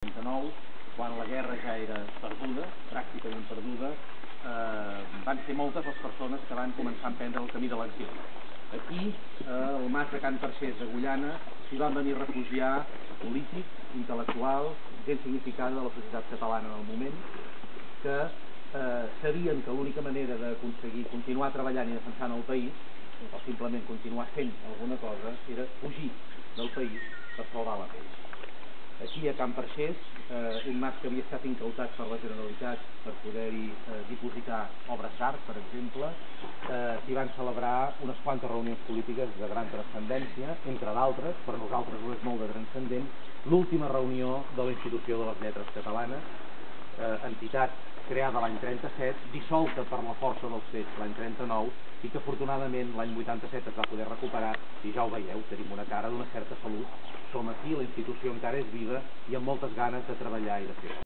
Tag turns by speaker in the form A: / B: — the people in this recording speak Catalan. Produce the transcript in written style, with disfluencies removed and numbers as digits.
A: 1939, quan la guerra ja era perduda, pràcticament perduda, van ser moltes les persones que van començar a emprendre el camí de l'exili. Aquí, al mas de Can Perxés de Agullana, s'hi van venir a refugiar polítics, intel·lectuals, gent significada de la societat catalana en el moment, que sabien que l'única manera d'aconseguir continuar treballant i defensant el país, o simplement continuar fent alguna cosa, era fugir del país per salvar la pell. Aquí a Can Perxés, un mas que havia estat incautat per la Generalitat per poder-hi dipositar obres d'art, per exemple, s'hi van celebrar unes quantes reunions polítiques de gran transcendència, entre d'altres, per nosaltres ho és molt de transcendent, l'última reunió de la Institució de les Lletres Catalanes, entitat creada l'any 37, dissolta per la força dels fets l'any 39 i que afortunadament l'any 87 es va poder recuperar i ja ho veieu, tenim una cara d'una certa salut, som aquí, la institució encara és viva i amb moltes ganes de treballar i de fer.